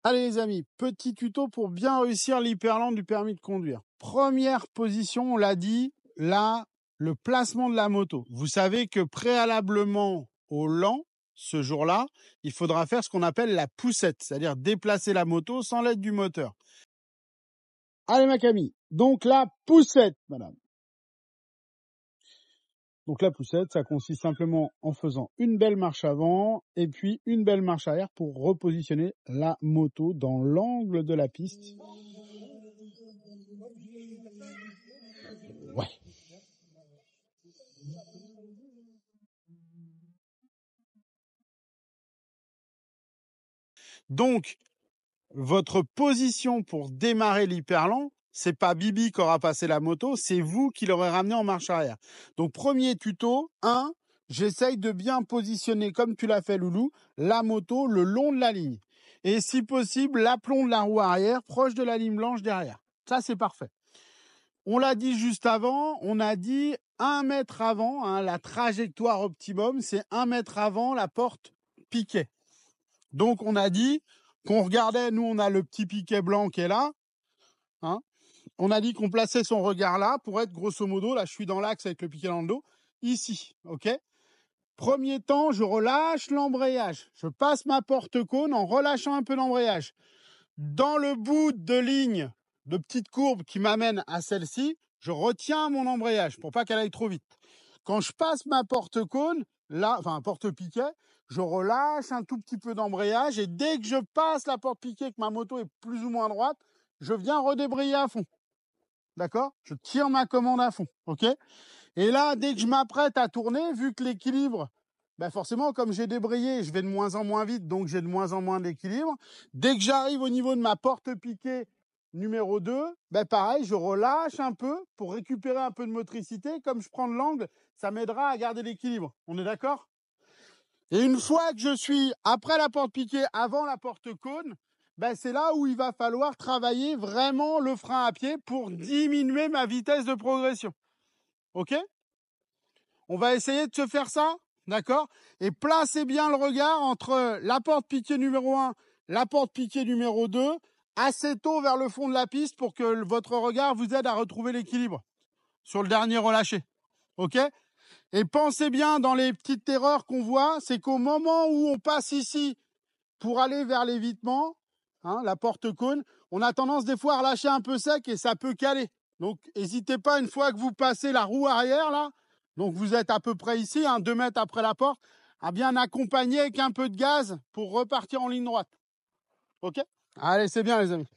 Allez les amis, petit tuto pour bien réussir l'hyperlent du permis de conduire. Première position, on l'a dit, là, le placement de la moto. Vous savez que préalablement au lent, ce jour-là, il faudra faire ce qu'on appelle la poussette, c'est-à-dire déplacer la moto sans l'aide du moteur. Allez ma Camille, donc la poussette, madame. Donc la poussette, ça consiste simplement en faisant une belle marche avant et puis une belle marche arrière pour repositionner la moto dans l'angle de la piste. Ouais. Donc, votre position pour démarrer l'hyperlent, c'est pas Bibi qui aura passé la moto, c'est vous qui l'aurez ramené en marche arrière. Donc, premier tuto, 1, j'essaye de bien positionner, comme tu l'as fait Loulou, la moto le long de la ligne. Et si possible, l'aplomb de la roue arrière, proche de la ligne blanche derrière. Ça, c'est parfait. On l'a dit juste avant, on a dit 1 mètre avant, hein, la trajectoire optimum, c'est 1 mètre avant la porte piquet. Donc, on a dit qu'on regardait, nous, on a le petit piquet blanc qui est là. Hein. On a dit qu'on plaçait son regard là pour être grosso modo, là, je suis dans l'axe avec le piquet dans le dos, ici, ok. Premier temps, je relâche l'embrayage. Je passe ma porte-cône en relâchant un peu l'embrayage. Dans le bout de ligne de petite courbe qui m'amène à celle-ci, je retiens mon embrayage pour pas qu'elle aille trop vite. Quand je passe ma porte-cône, là, enfin porte-piquet, je relâche un tout petit peu d'embrayage et dès que je passe la porte-piquet, que ma moto est plus ou moins droite, je viens redébrayer à fond. D'accord? Je tire ma commande à fond. OK? Et là, dès que je m'apprête à tourner, vu que l'équilibre, ben forcément, comme j'ai débrayé, je vais de moins en moins vite, donc j'ai de moins en moins d'équilibre. Dès que j'arrive au niveau de ma porte-piquet numéro 2, ben pareil, je relâche un peu pour récupérer un peu de motricité. Comme je prends de l'angle, ça m'aidera à garder l'équilibre. On est d'accord? Et une fois que je suis après la porte-piquet, avant la porte-cône, ben c'est là où il va falloir travailler vraiment le frein à pied pour diminuer ma vitesse de progression. OK? On va essayer de se faire ça, d'accord? Et placez bien le regard entre la porte-piquet numéro 1, la porte-piquet numéro 2, assez tôt vers le fond de la piste pour que votre regard vous aide à retrouver l'équilibre sur le dernier relâché. OK? Et pensez bien dans les petites erreurs qu'on voit, c'est qu'au moment où on passe ici pour aller vers l'évitement, hein, la porte-cône, on a tendance des fois à relâcher un peu sec et ça peut caler. Donc, n'hésitez pas, une fois que vous passez la roue arrière, là, donc vous êtes à peu près ici, hein, 2 mètres après la porte, à bien accompagner avec un peu de gaz pour repartir en ligne droite. OK? Allez, c'est bien les amis.